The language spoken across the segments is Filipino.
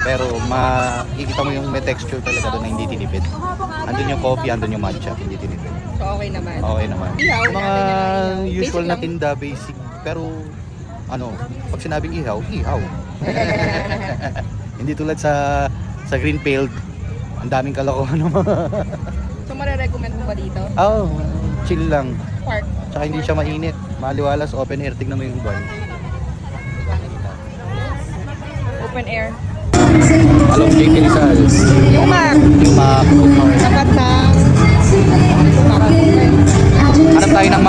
Pero makikita mo yung may texture talaga doon na hindi tinipid. Andun yung coffee, andun yung matcha, hindi tinipid. So, okay naman. Okay naman. Ihaw Yung mga natin yung ihaw. usual Basic na lang. tinda, basic. Pero ano, pag sinabing ihaw, ihaw. Hindi tulad sa Greenfield. Ang daming kalokohan ng mga So, marirecommend mo ba dito? chill lang. Park. Tsaka hindi siya mainit. Maliwalas, open air. Tignan mo yung buwan. Open air. Along J. Rizal. Yung Mac. Yung mga food mart. Tapat ng... Hanap tayo ng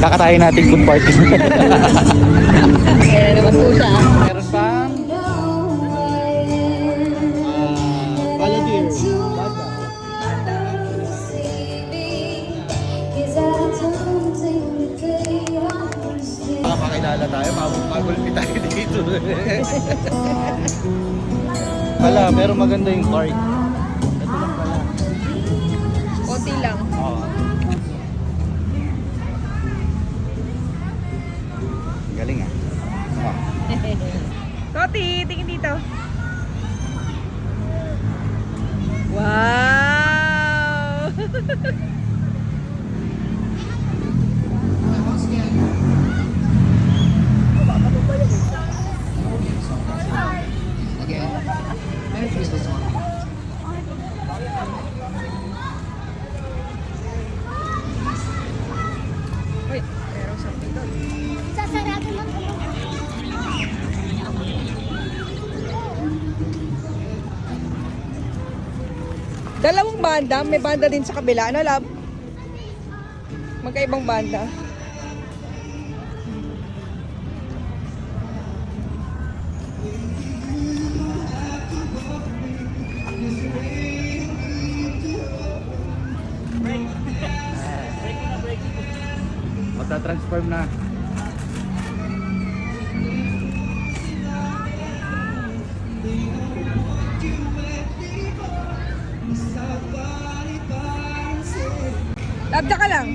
kakatayin natin good party. Eh, naman po siya. Meron pang Baladir. Makakilala tayo, magulpi tayo dito. Wala, pero maganda yung park. Ito lang pala. Konti lang. Oo. Galing ah. Oh. Toti, tingin dito. Wow! Uy, meron something doon. Dalawang banda, may banda din sa kabila. Ano, love? Magkaibang banda. Magta-transform na. Love, ka lang.